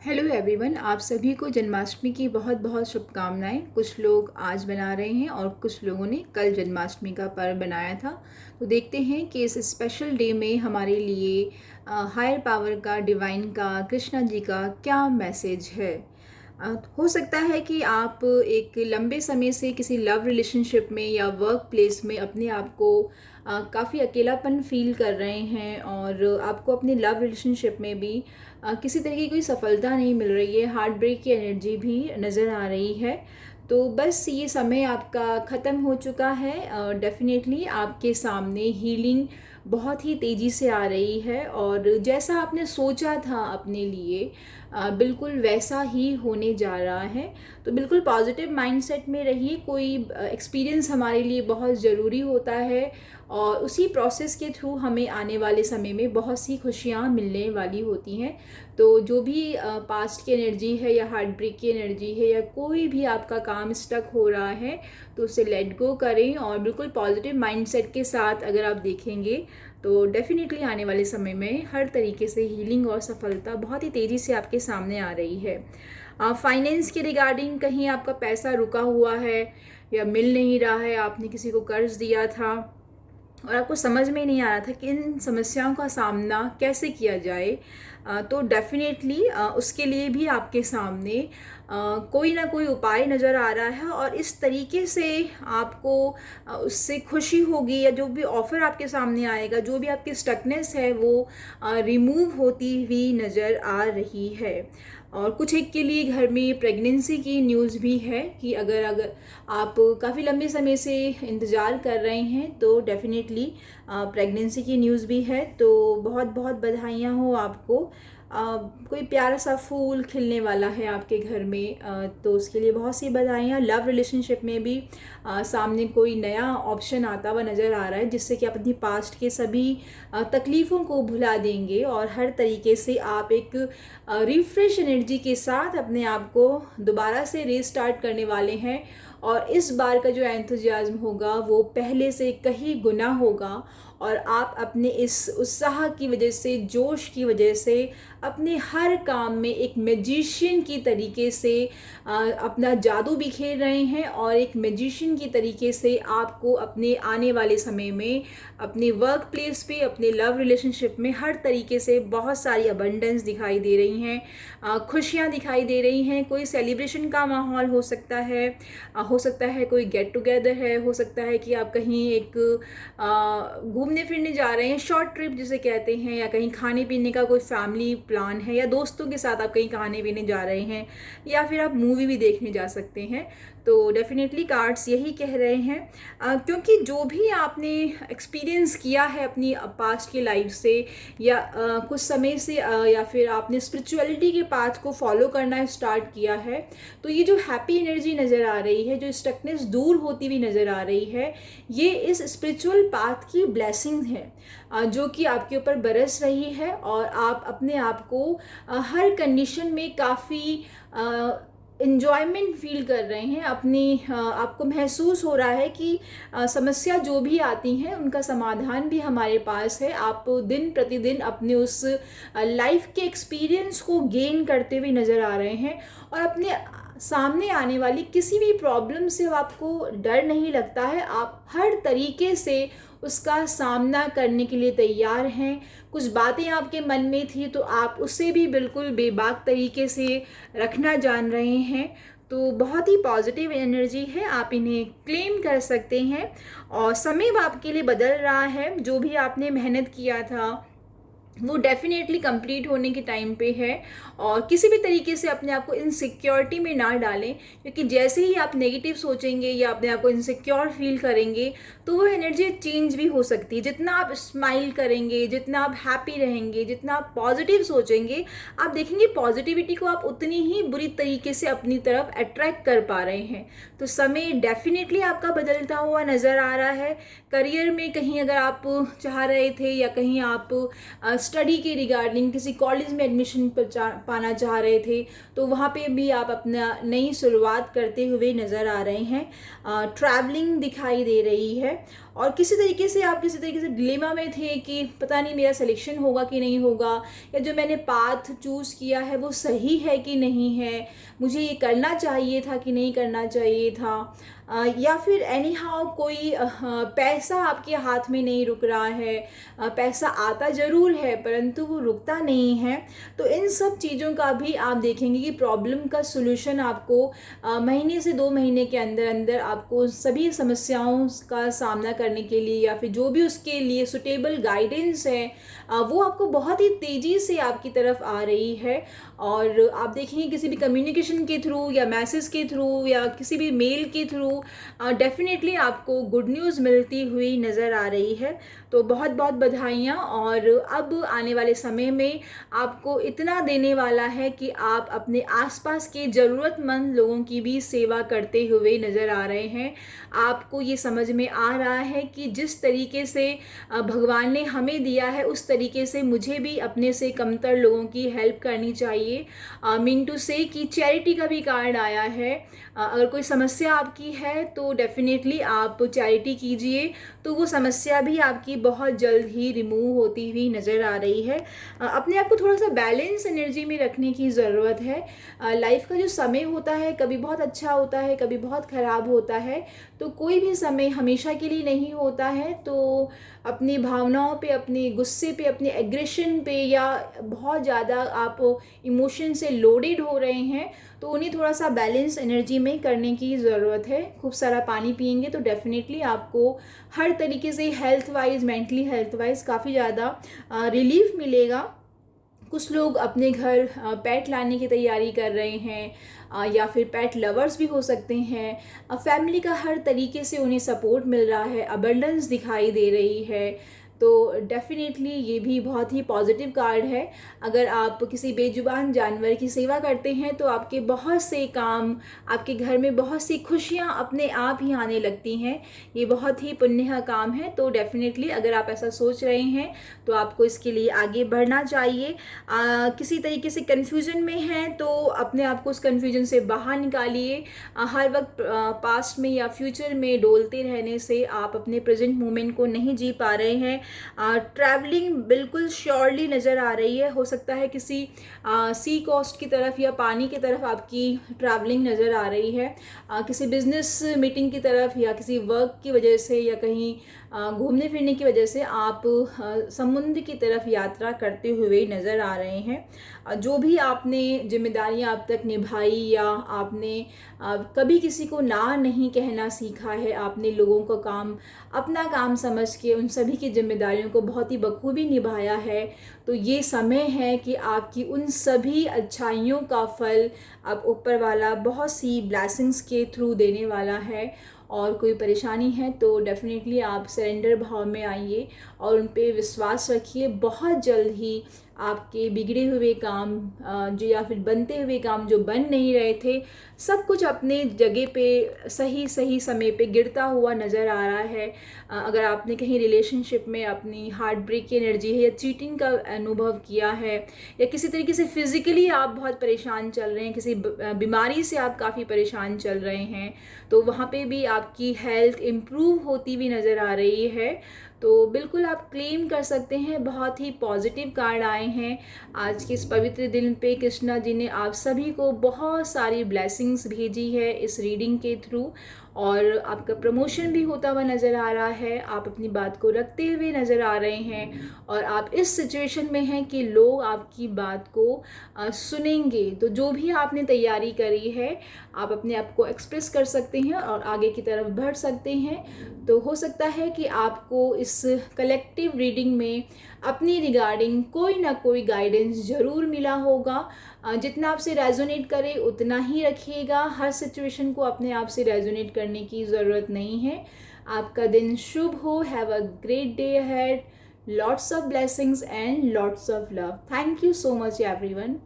Hello everyone, आप सभी को जन्माष्टमी की बहुत बहुत शुभकामनाएं। कुछ लोग आज बना रहे हैं और कुछ लोगों ने कल जन्माष्टमी का पर्व बनाया था। तो देखते हैं कि इस स्पेशल डे में हमारे लिए हायर पावर का, डिवाइन का, कृष्णा जी का क्या मैसेज है। हो सकता है कि आप एक लंबे समय से किसी लव रिलेशनशिप में या वर्क प्लेस में अपने आप को काफ़ी अकेलापन फील कर रहे हैं और आपको अपनी लव रिलेशनशिप में भी किसी तरह की कोई सफलता नहीं मिल रही है, हार्ट ब्रेक की एनर्जी भी नज़र आ रही है। तो बस ये समय आपका ख़त्म हो चुका है। डेफिनेटली आपके सामने हीलिंग बहुत ही तेज़ी से आ रही है और जैसा आपने सोचा था अपने लिए बिल्कुल वैसा ही होने जा रहा है। तो बिल्कुल पॉजिटिव माइंडसेट में रहिए। कोई एक्सपीरियंस हमारे लिए बहुत ज़रूरी होता है और उसी प्रोसेस के थ्रू हमें आने वाले समय में बहुत सी खुशियाँ मिलने वाली होती हैं। तो जो भी पास्ट की एनर्जी है या हार्ट ब्रेक की एनर्जी है या कोई भी आपका काम स्टक हो रहा है तो उसे लेट गो करें और बिल्कुल पॉजिटिव माइंडसेट के साथ अगर आप देखेंगे तो डेफिनेटली आने वाले समय में हर तरीके से हीलिंग और सफलता बहुत ही तेज़ी से आपके सामने आ रही है। फाइनेंस के रिगार्डिंग कहीं आपका पैसा रुका हुआ है या मिल नहीं रहा है, आपने किसी को कर्ज दिया था और आपको समझ में नहीं आ रहा था कि इन समस्याओं का सामना कैसे किया जाए, तो डेफिनेटली उसके लिए भी आपके सामने कोई ना कोई उपाय नज़र आ रहा है और इस तरीके से आपको उससे खुशी होगी या जो भी ऑफ़र आपके सामने आएगा, जो भी आपकी स्टकनेस है वो रिमूव होती हुई नज़र आ रही है। और कुछ एक के लिए घर में प्रेगनेंसी की न्यूज़ भी है कि अगर अगर आप काफ़ी लंबे समय से इंतज़ार कर रहे हैं तो डेफिनेटली प्रेगनेंसी की न्यूज़ भी है। तो बहुत बहुत बधाइयाँ हो आपको। कोई प्यारा सा फूल खिलने वाला है आपके घर में, तो उसके लिए बहुत सी बधाइयाँ। लव रिलेशनशिप में भी सामने कोई नया ऑप्शन आता हुआ नज़र आ रहा है जिससे कि आप अपनी पास्ट के सभी तकलीफ़ों को भुला देंगे और हर तरीके से आप एक रिफ्रेश एनर्जी के साथ अपने आप को दोबारा से रीस्टार्ट करने वाले हैं। और इस बार का जो एंथुजियाज्म होगा वो पहले से कहीं गुना होगा और आप अपने इस उत्साह की वजह से, जोश की वजह से अपने हर काम में एक मैजिशियन की तरीके से अपना जादू बिखेर रहे हैं और एक मैजिशियन की तरीके से आपको अपने आने वाले समय में अपने वर्क प्लेस पे, अपने लव रिलेशनशिप में हर तरीके से बहुत सारी अबंडेंस दिखाई दे रही हैं, खुशियाँ दिखाई दे रही हैं। कोई सेलिब्रेशन का माहौल हो सकता है कोई गेट टुगेदर है, हो सकता है कि आप कहीं एक घूमने फिरने जा रहे हैं, शॉर्ट ट्रिप जिसे कहते हैं, या कहीं खाने पीने का कोई फैमिली प्लान है, या दोस्तों के साथ आप कहीं खाने पीने जा रहे हैं, या फिर आप मूवी भी देखने जा सकते हैं। तो डेफिनेटली कार्ड्स यही कह रहे हैं, क्योंकि जो भी आपने एक्सपीरियंस किया है अपनी पास्ट की लाइफ से या कुछ समय से या फिर आपने स्पिरिचुअलिटी के पाथ को फॉलो करना स्टार्ट किया है, तो ये जो हैप्पी एनर्जी नज़र आ रही है, जो स्टकनेस दूर होती हुई नज़र आ रही है, ये इस स्पिरिचुअल पाथ की ब्लेसिंग है जो कि आपके ऊपर बरस रही है और आप अपने आप को हर कंडीशन में काफ़ी इन्जॉयमेंट फील कर रहे हैं। आपको महसूस हो रहा है कि समस्या जो भी आती हैं उनका समाधान भी हमारे पास है। आप दिन प्रतिदिन अपने उस लाइफ के एक्सपीरियंस को गेन करते हुए नज़र आ रहे हैं और अपने सामने आने वाली किसी भी प्रॉब्लम से आपको डर नहीं लगता है। आप हर तरीके से उसका सामना करने के लिए तैयार हैं। कुछ बातें आपके मन में थी तो आप उसे भी बिल्कुल बेबाक तरीके से रखना जान रहे हैं। तो बहुत ही पॉजिटिव एनर्जी है, आप इन्हें क्लेम कर सकते हैं और समय आपके लिए बदल रहा है। जो भी आपने मेहनत किया था वो डेफिनेटली कंप्लीट होने के टाइम पे है और किसी भी तरीके से अपने आप को इनसिक्योरिटी में ना डालें, क्योंकि जैसे ही आप नेगेटिव सोचेंगे या अपने आप को इनसिक्योर फील करेंगे तो वो एनर्जी चेंज भी हो सकती है। जितना आप स्माइल करेंगे, जितना आप हैप्पी रहेंगे, जितना आप पॉजिटिव सोचेंगे, आप देखेंगे पॉजिटिविटी को आप उतनी ही बुरी तरीके से अपनी तरफ अट्रैक्ट कर पा रहे हैं। तो समय डेफिनेटली आपका बदलता हुआ नज़र आ रहा है। करियर में कहीं अगर आप चाह रहे थे या कहीं आप स्टडी के रिगार्डिंग किसी कॉलेज में एडमिशन पाना चाह रहे थे तो वहाँ पे भी आप अपना नई शुरुआत करते हुए नज़र आ रहे हैं। ट्रैवलिंग दिखाई दे रही है और किसी तरीके से आप किसी तरीके से डिलेमा में थे कि पता नहीं मेरा सिलेक्शन होगा कि नहीं होगा, या जो मैंने पाथ चूज़ किया है वो सही है कि नहीं है, मुझे ये करना चाहिए था कि नहीं करना चाहिए था, या फिर एनी हाउ कोई पैसा आपके हाथ में नहीं रुक रहा है, पैसा आता ज़रूर है परंतु वो रुकता नहीं है। तो इन सब चीज़ों का भी आप देखेंगे कि प्रॉब्लम का सॉल्यूशन आपको महीने से 2 महीने के अंदर अंदर आपको सभी समस्याओं का सामना करने के लिए, या फिर जो भी उसके लिए सुटेबल गाइडेंस है वो आपको बहुत ही तेज़ी से आपकी तरफ आ रही है। और आप देखेंगे किसी भी कम्युनिकेशन के थ्रू या मैसेज के थ्रू या किसी भी मेल के थ्रू डेफिनेटली आपको गुड न्यूज़ मिलती हुई नज़र आ रही है। तो बहुत बहुत बधाइयाँ। और अब आने वाले समय में आपको इतना देने वाला है कि आप अपने आसपास के ज़रूरतमंद लोगों की भी सेवा करते हुए नज़र आ रहे हैं। आपको ये समझ में आ रहा है कि जिस तरीके से भगवान ने हमें दिया है उस तरीके से मुझे भी अपने से कमतर लोगों की हेल्प करनी चाहिए। मीन टू से कि चैरिटी का भी कार्ड आया है। अगर कोई समस्या आपकी है तो डेफिनेटली आप चैरिटी कीजिए, तो वो समस्या भी आपकी बहुत जल्द ही रिमूव होती हुई नज़र आ रही है। अपने आप को थोड़ा सा बैलेंस एनर्जी में रखने की ज़रूरत है। लाइफ का जो समय होता है कभी बहुत अच्छा होता है, कभी बहुत ख़राब होता है, तो कोई भी समय हमेशा के लिए नहीं होता है। तो अपनी भावनाओं पे, अपने गुस्से पे, अपने एग्रेशन पे, या बहुत ज़्यादा आप इमोशन से लोडेड हो रहे हैं तो उन्हें थोड़ा सा बैलेंस एनर्जी में करने की ज़रूरत है। खूब सारा पानी पिएंगे तो डेफिनेटली आपको हर तरीके से health wise, mentally health wise काफ़ी ज़्यादा रिलीफ मिलेगा। कुछ लोग अपने घर पेट लाने की तैयारी कर रहे हैं, या फिर पेट लवर्स भी हो सकते हैं। फैमिली का हर तरीके से उन्हें सपोर्ट मिल रहा है, अबंडेंस दिखाई दे रही है। तो डेफिनेटली ये भी बहुत ही पॉजिटिव कार्ड है। अगर आप किसी बेजुबान जानवर की सेवा करते हैं तो आपके बहुत से काम, आपके घर में बहुत सी खुशियाँ अपने आप ही आने लगती हैं। ये बहुत ही पुण्य का काम है। तो डेफिनेटली अगर आप ऐसा सोच रहे हैं तो आपको इसके लिए आगे बढ़ना चाहिए। किसी तरीके से कन्फ्यूजन में हैं तो अपने आप को उस कन्फ्यूजन से बाहर निकालिए। हर वक्त पास्ट में या फ्यूचर में डोलते रहने से आप अपने प्रेजेंट मोमेंट को नहीं जी पा रहे हैं। ट्रैवलिंग बिल्कुल श्योरली नज़र आ रही है। हो सकता है किसी सी कोस्ट की तरफ या पानी की तरफ आपकी ट्रैवलिंग नज़र आ रही है, किसी बिजनेस मीटिंग की तरफ या किसी वर्क की वजह से या कहीं घूमने फिरने की वजह से आप समुद्र की तरफ यात्रा करते हुए नज़र आ रहे हैं। जो भी आपने जिम्मेदारियां अब तक निभाई, या आपने कभी किसी को ना नहीं कहना सीखा है, आपने लोगों का काम अपना काम समझ के उन सभी की जिम्मेदारियों को बहुत ही बखूबी निभाया है, तो ये समय है कि आपकी उन सभी अच्छाइयों का फल अब ऊपर वाला बहुत सी ब्लेसिंग्स के थ्रू देने वाला है। और कोई परेशानी है तो डेफिनेटली आप सरेंडर भाव में आइए और उन पे विश्वास रखिए। बहुत जल्द ही आपके बिगड़े हुए काम जो या फिर बनते हुए काम जो बन नहीं रहे थे, सब कुछ अपने जगह पे सही सही समय पे गिरता हुआ नज़र आ रहा है। अगर आपने कहीं रिलेशनशिप में अपनी हार्ट ब्रेक की एनर्जी है या चीटिंग का अनुभव किया है, या किसी तरीके से फिज़िकली आप बहुत परेशान चल रहे हैं, किसी बीमारी से आप काफ़ी परेशान चल रहे हैं, तो वहाँ पे भी आपकी हेल्थ इम्प्रूव होती हुई नज़र आ रही है। तो बिल्कुल आप क्लेम कर सकते हैं। बहुत ही पॉजिटिव कार्ड आए हैं आज के इस पवित्र दिन पे। कृष्णा जी ने आप सभी को बहुत सारी ब्लेसिंग्स भेजी है इस रीडिंग के थ्रू, और आपका प्रमोशन भी होता हुआ नज़र आ रहा है। आप अपनी बात को रखते हुए नज़र आ रहे हैं, और आप इस सिचुएशन में हैं कि लोग आपकी बात को सुनेंगे। तो जो भी आपने तैयारी करी है आप अपने आप को एक्सप्रेस कर सकते हैं और आगे की तरफ बढ़ सकते हैं। तो हो सकता है कि आपको इस कलेक्टिव रीडिंग में अपनी रिगार्डिंग कोई ना कोई गाइडेंस ज़रूर मिला होगा। जितना आपसे रेजोनेट करे उतना ही रखिएगा। हर सिचुएशन को अपने आप से रेजोनेट करने की ज़रूरत नहीं है। आपका दिन शुभ हो। Have a great day ahead. Lots of blessings and lots of love. Thank you so much everyone.